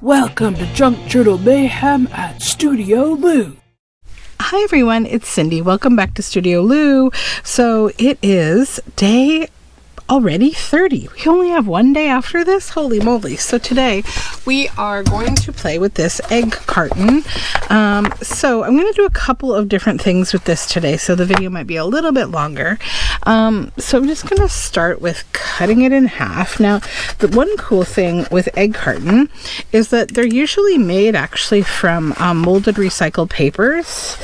Welcome to junkjournalmayhem at Studioloo. Hi everyone, it's Cindy. Welcome back to Studioloo. So it is day already 30. We only have one day after this. Holy moly. So today we are going to play with this egg carton. So I'm going to do a couple of different things with this today, so the video might be a little bit longer. So I'm just going to start with cutting it in half. Now, the one cool thing with egg carton is that they're usually made actually from molded recycled papers.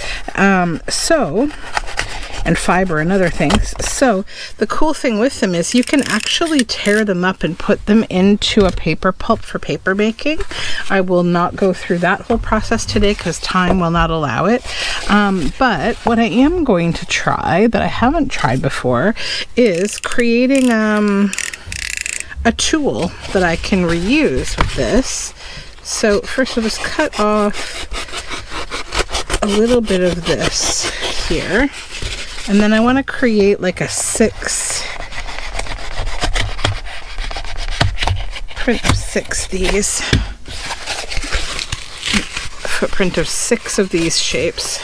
And fiber and other things. So the cool thing with them is you can actually tear them up and put them into a paper pulp for paper making. I will not go through that whole process today because time will not allow it. But what I am going to try that I haven't tried before is creating a tool that I can reuse with this. So first I'll just cut off a little bit of this here. And then I want to create like a footprint of six of these shapes.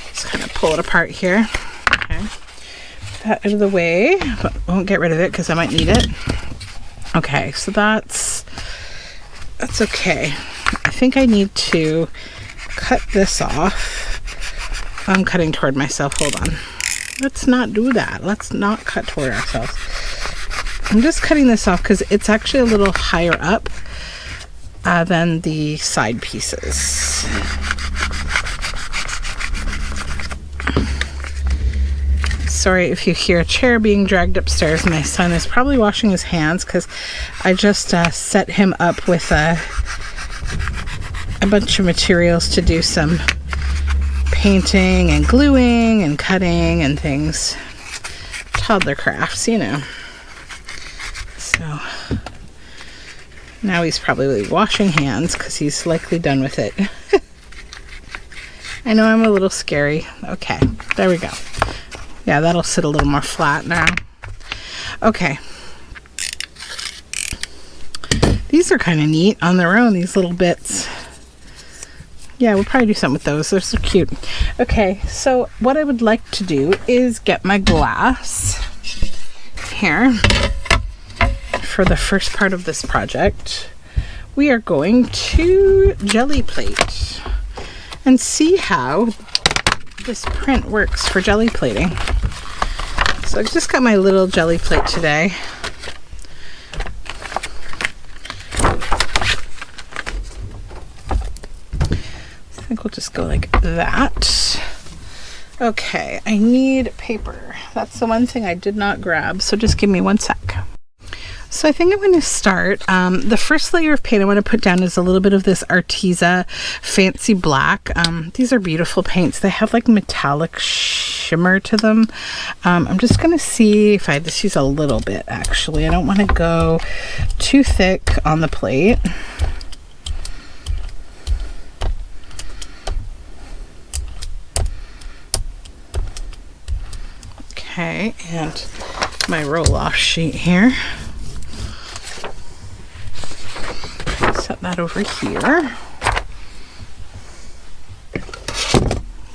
Just kind of pull it apart here. Okay. Put that out of the way, but I won't get rid of it because I might need it. Okay, so that's okay. I think I need to cut this off. I'm cutting toward myself. Hold on. Let's not do that. Let's not cut toward ourselves. I'm just cutting this off because it's actually a little higher up than the side pieces. Sorry if you hear a chair being dragged upstairs. My son is probably washing his hands because I just set him up with a bunch of materials to do some painting and gluing and cutting and things. Toddler crafts, you know. So now he's probably washing hands because he's likely done with it. I know I'm a little scary. Okay, there we go. Yeah, that'll sit a little more flat now. Okay. These are kind of neat on their own, these little bits. Yeah, we'll probably do something with those. They're so cute. Okay, so what I would like to do is get my glass here for the first part of this project. We are going to jelly plate and see how this print works for jelly plating. So I just got my little jelly plate today. I think we'll just go like that. Okay, I need paper. That's the one thing I did not grab, so just give me one sec. So I think I'm going to start. The first layer of paint I want to put down is a little bit of this Arteza Fancy Black. These are beautiful paints. They have like metallic shimmer to them. I'm just going to see if I just use a little bit actually. I don't want to go too thick on the plate. Okay, and my roll-off sheet here. Set that over here.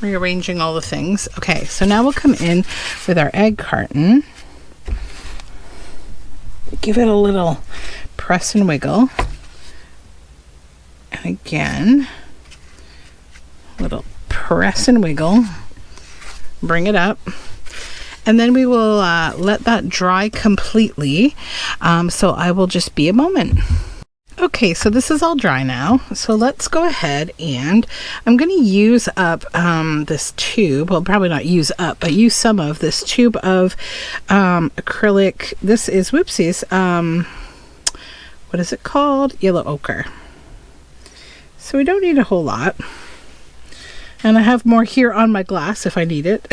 Rearranging all the things. Okay, so now we'll come in with our egg carton. Give it a little press and wiggle. And again, a little press and wiggle. Bring it up. And then we will let that dry completely. So I will just be a moment. Okay, so this is all dry now. So let's go ahead and I'm going to use up this tube. Well, probably not use up, but use some of this tube of acrylic. This is, whoopsies, what is it called? Yellow ochre. So we don't need a whole lot. And I have more here on my glass if I need it.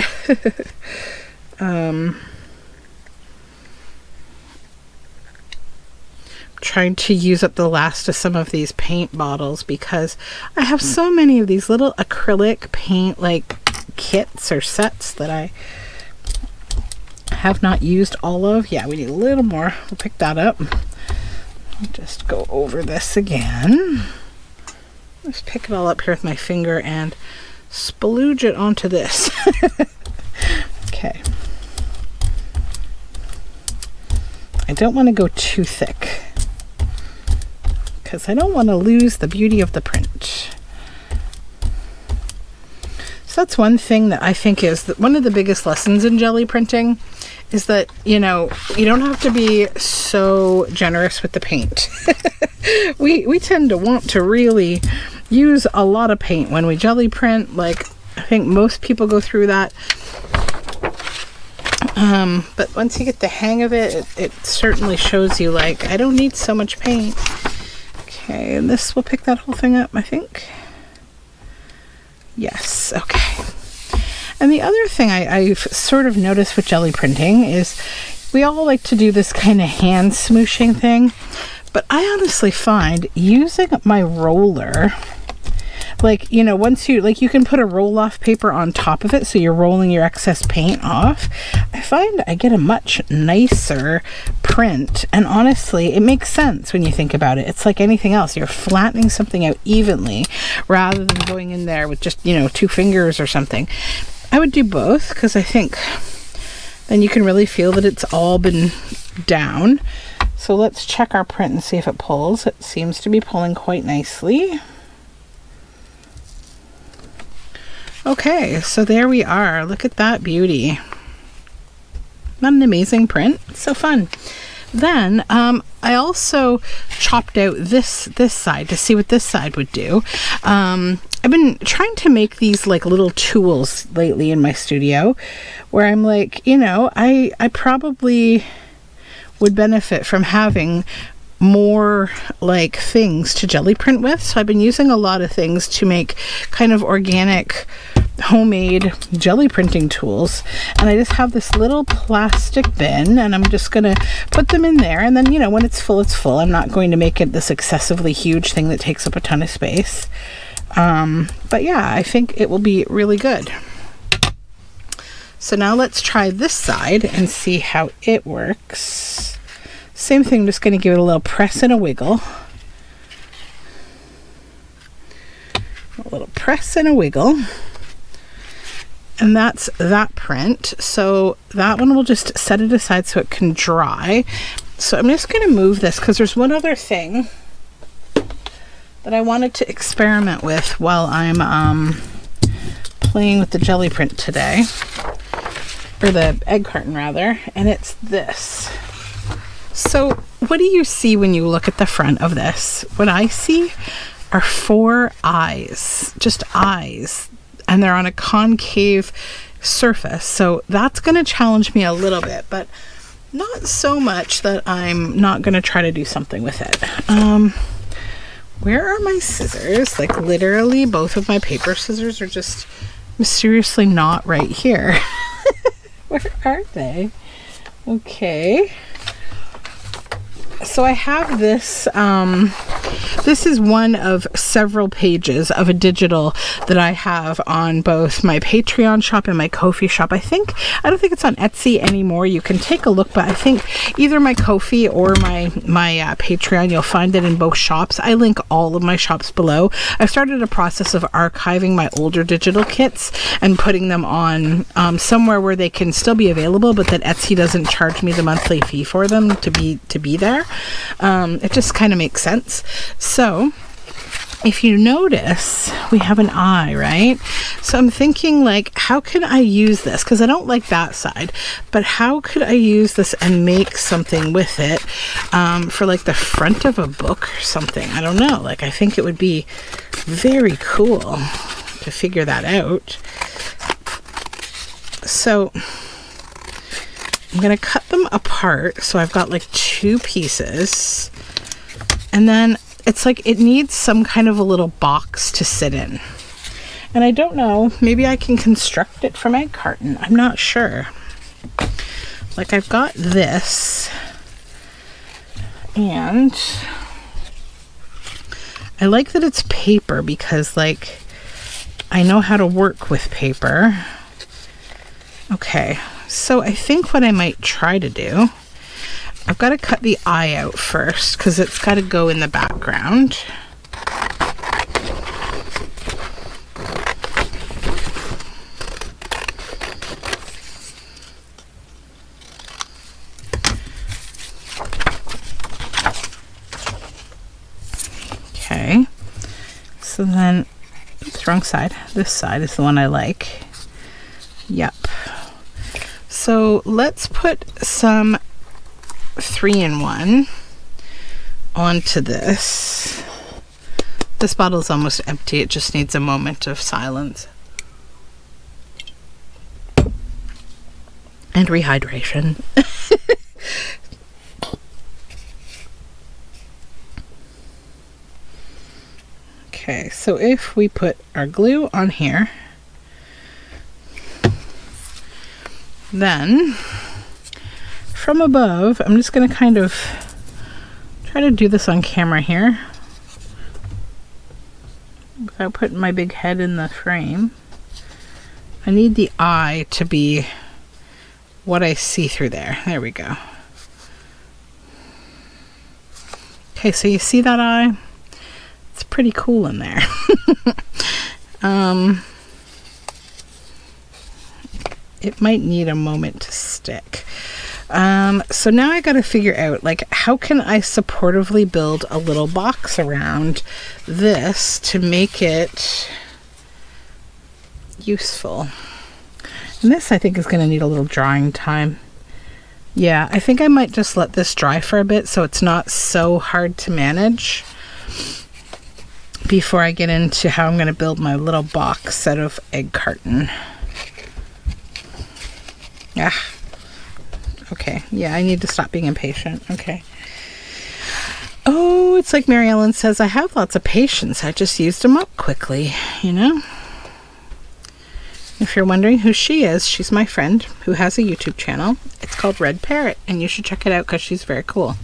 Trying to use up the last of some of these paint bottles because I have so many of these little acrylic paint like kits or sets that I have not used all of. Yeah, we need a little more. We'll pick that up. I'll just go over this again. Just pick it all up here with my finger and splooge it onto this. Okay. I don't want to go too thick because I don't want to lose the beauty of the print. So that's one thing that I think is one of the biggest lessons in Gelli printing is that, you know, you don't have to be so generous with the paint. We tend to want to really use a lot of paint when we Gelli print. Like, I think most people go through that. But once you get the hang of it, it certainly shows you, like, I don't need so much paint. Okay, and this will pick that whole thing up, I think. Yes, okay. And the other thing I've sort of noticed with Gelli printing is we all like to do this kind of hand smooshing thing, but I honestly find using my roller, like, you know, once you, like, you can put a roll-off paper on top of it so you're rolling your excess paint off. I find I get a much nicer print, and honestly, it makes sense when you think about it. It's like anything else. You're flattening something out evenly rather than going in there with just, you know, 2 fingers or something. I would do both because I think then you can really feel that it's all been down. So let's check our print and see if it pulls. It seems to be pulling quite nicely. Okay, so there we are. Look at that beauty. Not an amazing print? It's so fun. Then I also chopped out this side to see what this side would do. I've been trying to make these like little tools lately in my studio where I'm like, you know, I probably would benefit from having more like things to Gelli print with. So I've been using a lot of things to make kind of organic homemade Gelli printing tools, and I just have this little plastic bin, and I'm just gonna put them in there, and then, you know, when it's full, it's full. I'm not going to make it this excessively huge thing that takes up a ton of space, but yeah, I think it will be really good. So now let's try this side and see how it works. Same thing, just going to give it a little press and a wiggle. A little press and a wiggle. And that's that print. So that one will just set it aside so it can dry. So I'm just going to move this because there's one other thing that I wanted to experiment with while I'm playing with the Gelli print today. Or the egg carton rather. And it's this. So what do you see when you look at the front of this? What I see are 4 eyes, just eyes, and they're on a concave surface. So that's going to challenge me a little bit, but not so much that I'm not going to try to do something with it. Where are my scissors? Like literally both of my paper scissors are just mysteriously not right here. Where are they? Okay. So I have this, this is one of several pages of a digital that I have on both my Patreon shop and my Ko-fi shop. I don't think it's on Etsy anymore. You can take a look, but I think either my Ko-fi or my Patreon, you'll find it in both shops. I link all of my shops below. I've started a process of archiving my older digital kits and putting them on somewhere where they can still be available, but that Etsy doesn't charge me the monthly fee for them to be there. It just kind of makes sense. So if you notice, we have an eye, right? So I'm thinking, like, how can I use this? Because I don't like that side, but how could I use this and make something with it for like the front of a book or something? I don't know. Like, I think it would be very cool to figure that out. So I'm going to cut them apart. So I've got like 2 pieces, and then it's like it needs some kind of a little box to sit in. And I don't know, maybe I can construct it from egg carton. I'm not sure. Like, I've got this, and I like that it's paper because, like, I know how to work with paper. Okay, so I think what I might try to do, I've got to cut the eye out first because it's got to go in the background. So then, oops, wrong side. This side is the one I like. Yep. So let's put some 3-in-1 onto this. This bottle is almost empty. It just needs a moment of silence. And rehydration. Okay, so if we put our glue on here, then from above, I'm just going to kind of try to do this on camera here without putting my big head in the frame. I need the eye to be what I see through there. There we go. Okay, so you see that eye? It's pretty cool in there. It might need a moment to stick. So now I got to figure out, like, how can I supportively build a little box around this to make it useful. And this, I think, is going to need a little drying time. Yeah, I think I might just let this dry for a bit so it's not so hard to manage before I get into how I'm going to build my little box out of egg carton. Ah, okay. Yeah, I need to stop being impatient. Okay. Oh, it's like Mary Ellen says, I have lots of patience. I just used them up quickly, you know? If you're wondering who she is, she's my friend who has a YouTube channel. It's called Red Parrot, and you should check it out because she's very cool.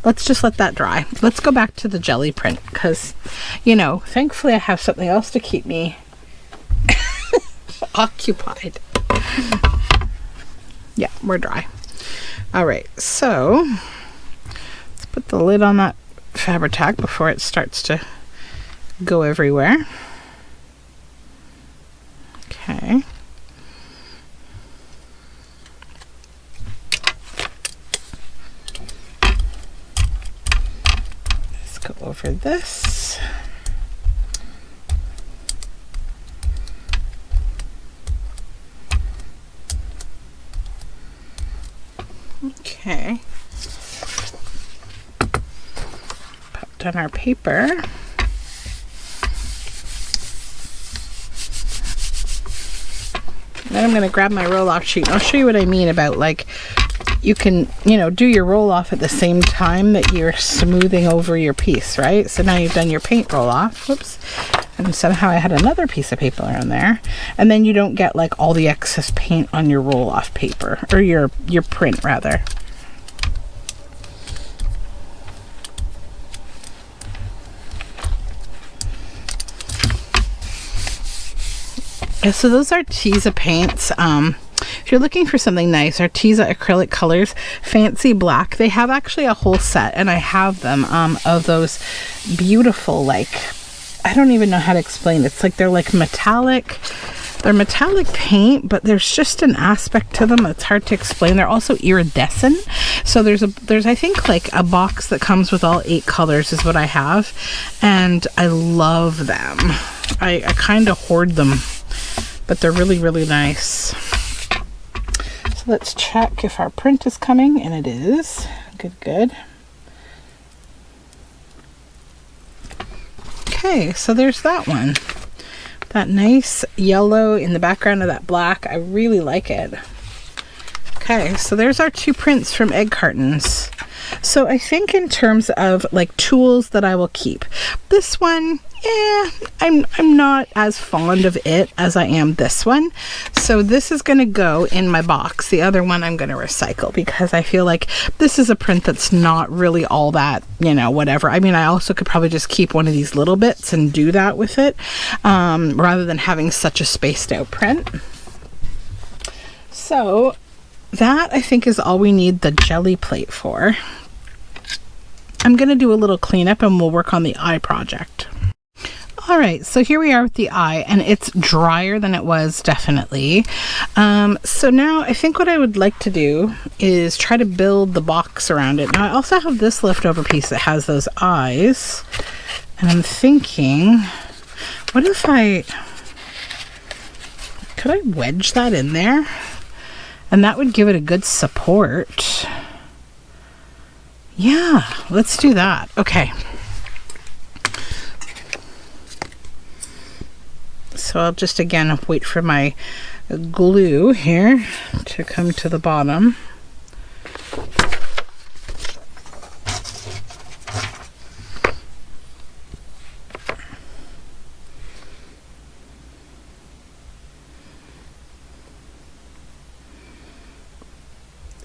Let's just let that dry. Let's go back to the Gelli print because, you know, thankfully I have something else to keep me occupied. Yeah, we're dry. All right, so let's put the lid on that Fabri-Tac before it starts to go everywhere. Okay. Let's go over this. Okay. Pop down our paper. Then I'm going to grab my roll-off sheet. I'll show you what I mean about, like, you can, you know, do your roll-off at the same time that you're smoothing over your piece, right? So now you've done your paint roll-off. Whoops. And somehow I had another piece of paper on there. And then you don't get, like, all the excess paint on your roll-off paper. Or your print, rather. Yeah, so those are Arteza paints. If you're looking for something nice, Arteza acrylic colors, fancy black. They have actually a whole set, and I have them of those beautiful, like, I don't even know how to explain it. It's like they're like metallic. They're metallic paint, but there's just an aspect to them that's hard to explain. They're also iridescent. So there's I think like a box that comes with all 8 colors is what I have, and I love them. I kind of hoard them, but they're really, really nice. So let's check if our print is coming, and it is. Good. Okay, so there's that one. That nice yellow in the background of that black. I really like it. Okay, so there's our 2 prints from egg cartons. So I think in terms of like tools that I will keep, this one, I'm not as fond of it as I am this one. So this is going to go in my box. The other one I'm going to recycle because I feel like this is a print that's not really all that, you know, whatever. I mean, I also could probably just keep one of these little bits and do that with it, rather than having such a spaced out print. So that I think is all we need the Gelli plate for. I'm going to do a little cleanup and we'll work on the eye project. All right, so here we are with the eye, and it's drier than it was, definitely. So now I think what I would like to do is try to build the box around it. Now I also have this leftover piece that has those eyes, and I'm thinking What if could I wedge that in there? And that would give it a good support. Yeah, let's do that. Okay. So I'll just again wait for my glue here to come to the bottom.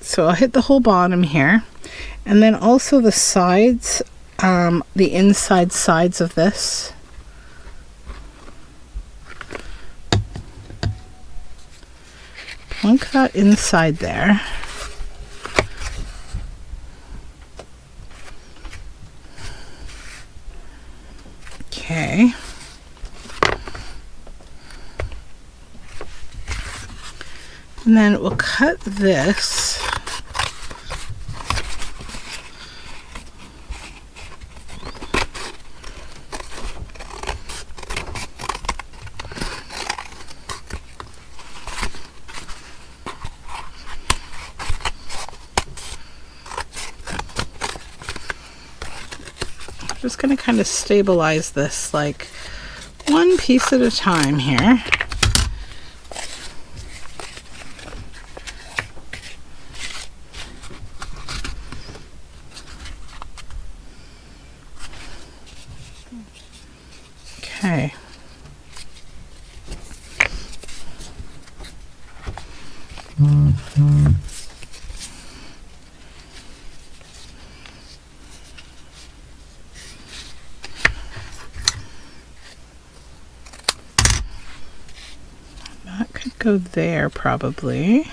So I'll hit the whole bottom here, and then also the sides, the inside sides of this. Plunk that inside there. Okay. And then we'll cut this. Just going to kind of stabilize this like one piece at a time here. Okay. That could go there probably.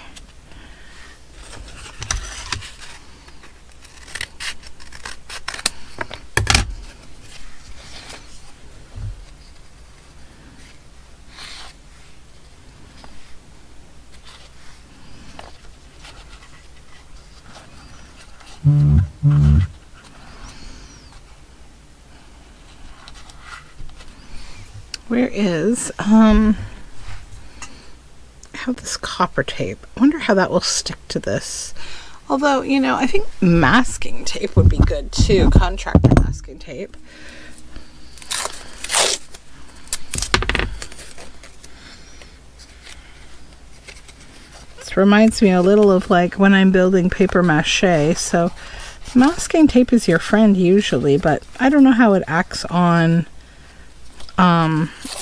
Where is I have this copper tape. I wonder how that will stick to this. Although, you know, I think masking tape would be good too. Contractor masking tape. This reminds me a little of like when I'm building paper mache. So masking tape is your friend usually, but I don't know how it acts on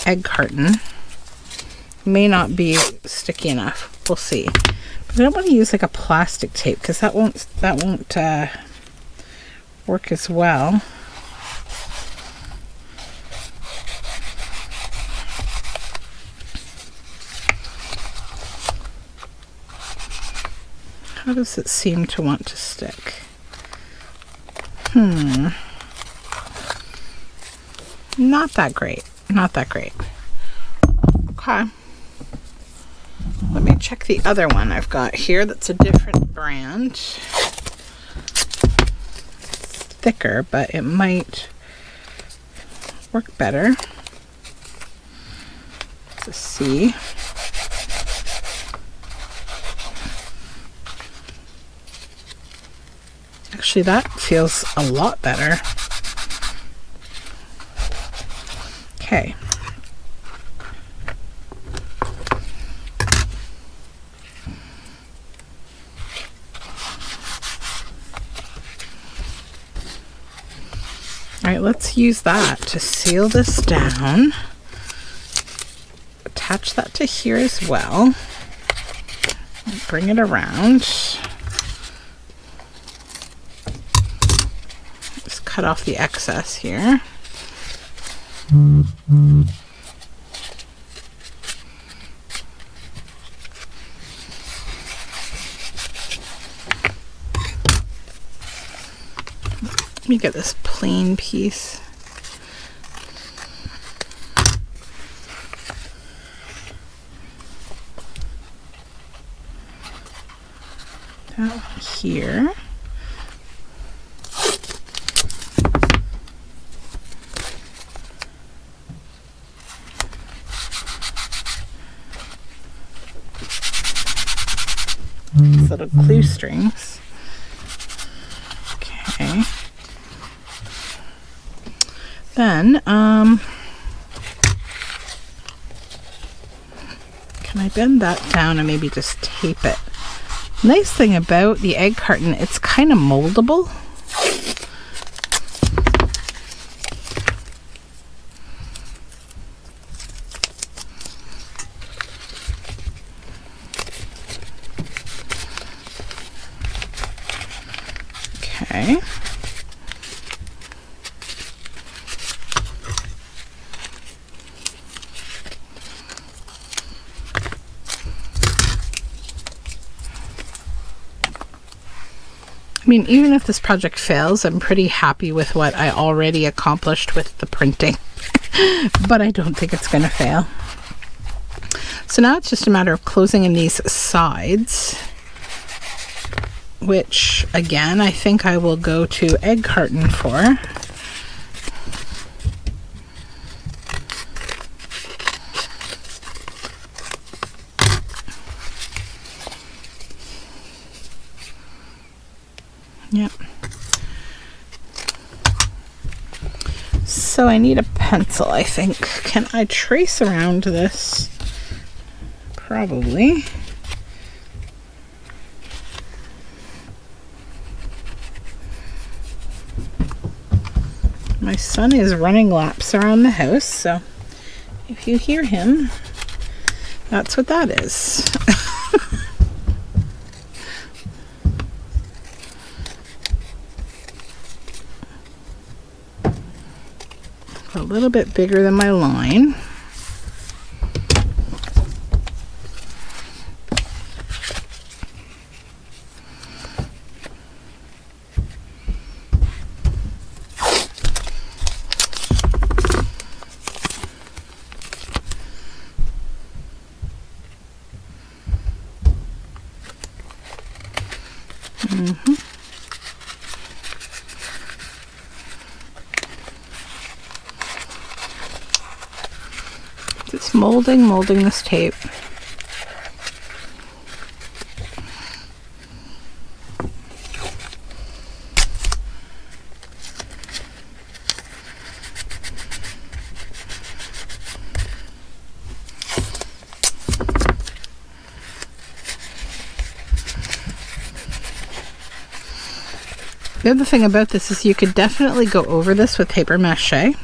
egg carton. May not be sticky enough. We'll see. But I don't want to use like a plastic tape because that won't work as well. How does it seem to want to stick? Not that great. Not that great. Okay. Let me check the other one I've got here that's a different brand. It's thicker, but it might work better. Let's see. Actually, that feels a lot better. Okay. All right, let's use that to seal this down. Attach that to here as well. Bring it around. Just cut off the excess here. Let me get this plain piece. That one here. these little glue strings. Okay. Then, can I bend that down and maybe just tape it? Nice thing about the egg carton, it's kind of moldable. Okay. I mean, even if this project fails, I'm pretty happy with what I already accomplished with the printing. But I don't think it's going to fail. So now it's just a matter of closing in these sides, which again, I think I will go to egg carton for. Yep. So I need a pencil, I think. Can I trace around this? Probably. My son is running laps around the house, so if you hear him, that's what that is. A little bit bigger than my line. Just molding this tape. The other thing about this is you could definitely go over this with paper mache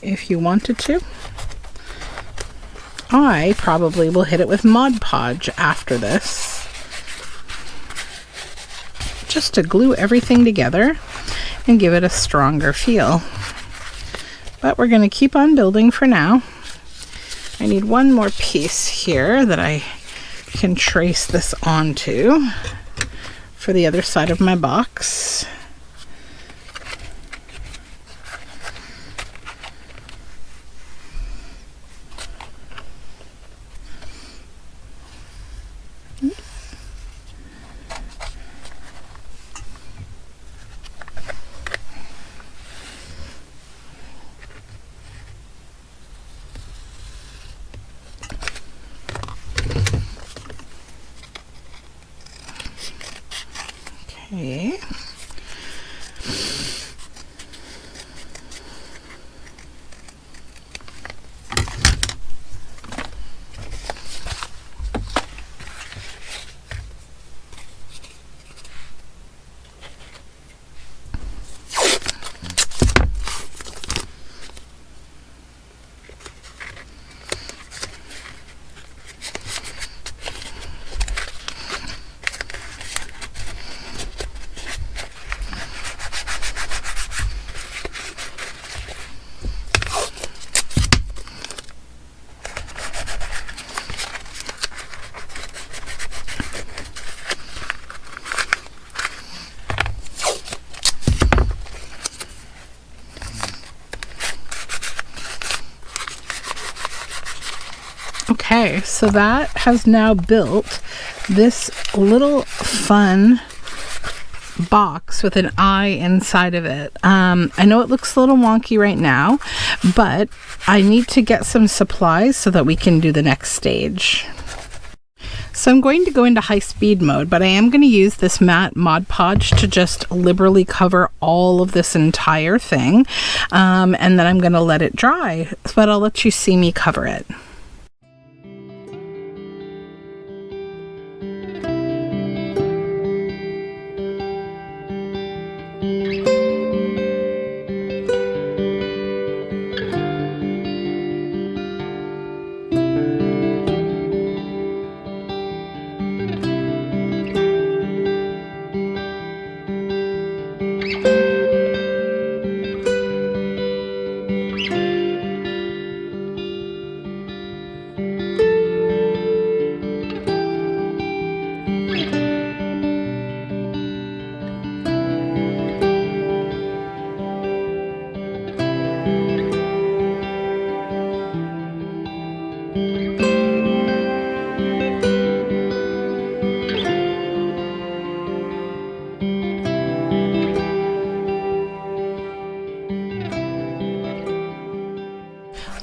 if you wanted to. I probably will hit it with Mod Podge after this, just to glue everything together and give it a stronger feel. But we're going to keep on building for now. I need one more piece here that I can trace this onto for the other side of my box. Okay. Okay, so that has now built this little fun box with an eye inside of it. I know it looks a little wonky right now, but I need to get some supplies so that we can do the next stage. So I'm going to go into high speed mode, but I am going to use this matte Mod Podge to just liberally cover all of this entire thing. And then I'm going to let it dry, but I'll let you see me cover it.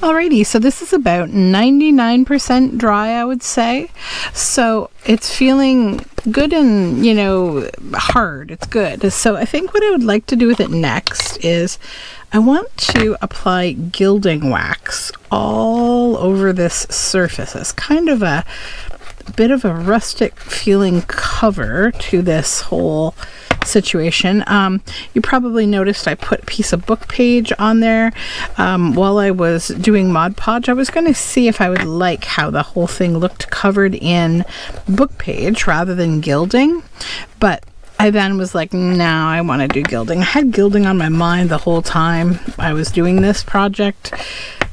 Alrighty, so this is about 99% dry, I would say. So it's feeling good and, you know, hard. It's good. So I think what I would like to do with it next is I want to apply gilding wax all over this surface. It's kind of a bit of a rustic feeling cover to this whole situation. You probably noticed I put a piece of book page on there while I was doing Mod Podge. I was going to see if I would like how the whole thing looked covered in book page rather than gilding, but I then was like, no, I want to do gilding. I had gilding on my mind the whole time I was doing this project.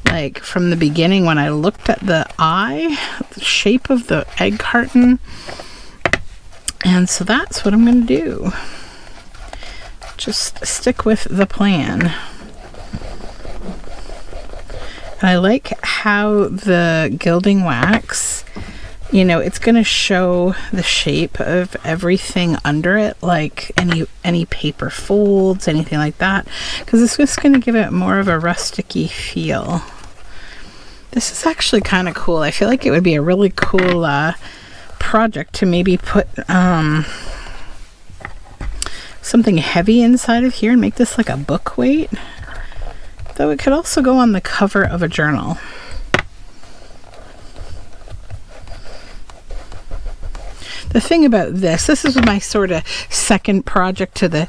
Like from the beginning when I looked at the eye, the shape of the egg carton. And so that's what I'm going to do. Just stick with the plan. And I like how the gilding wax, you know, it's going to show the shape of everything under it, like any paper folds, anything like that, because it's just going to give it more of a rusticy feel. This is actually kind of cool. I feel like it would be a really cool project to maybe put something heavy inside of here and make this like a book weight. Though it could also go on the cover of a journal. The thing about this is my sort of second project to the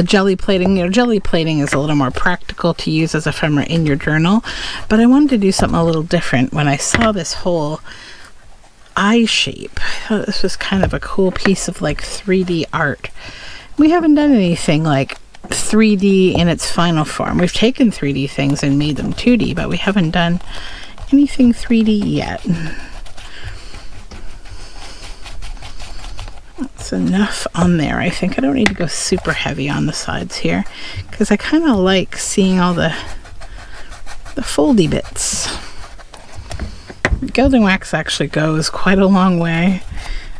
jelly plating. You know, jelly plating is a little more practical to use as ephemera in your journal, but I wanted to do something a little different when I saw this whole eye shape. I thought this was kind of a cool piece of like 3D art. We haven't done anything like 3D in its final form. We've taken 3D things and made them 2D, but we haven't done anything 3D yet. That's enough on there. I think I don't need to go super heavy on the sides here because I kind of like seeing all the foldy bits. Gilding wax actually goes quite a long way.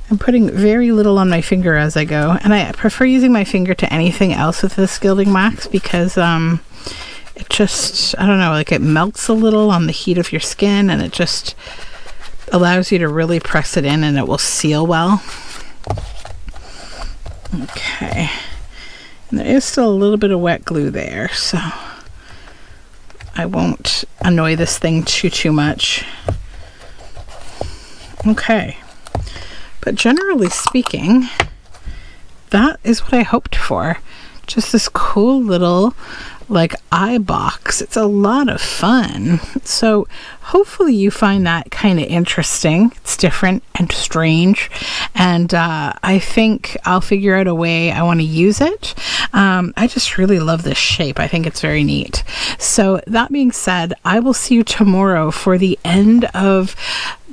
I'm putting very little on my finger as I go, and I prefer using my finger to anything else with this gilding wax because it just, I don't know, like it melts a little on the heat of your skin, and it just allows you to really press it in and it will seal well. Okay, and there is still a little bit of wet glue there, so I won't annoy this thing too much. Okay, but generally speaking, that is what I hoped for. Just this cool little like eye box. It's a lot of fun. So hopefully you find that kind of interesting. It's different and strange, and I think I'll figure out a way I want to use it. I just really love this shape. I think it's very neat. So that being said, I will see you tomorrow for the end of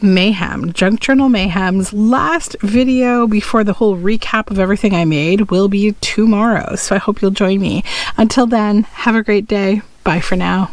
Mayhem, Junk Journal Mayhem's last video before the whole recap of everything I made will be tomorrow. So I hope you'll join me. Until then, have a great day. Bye for now.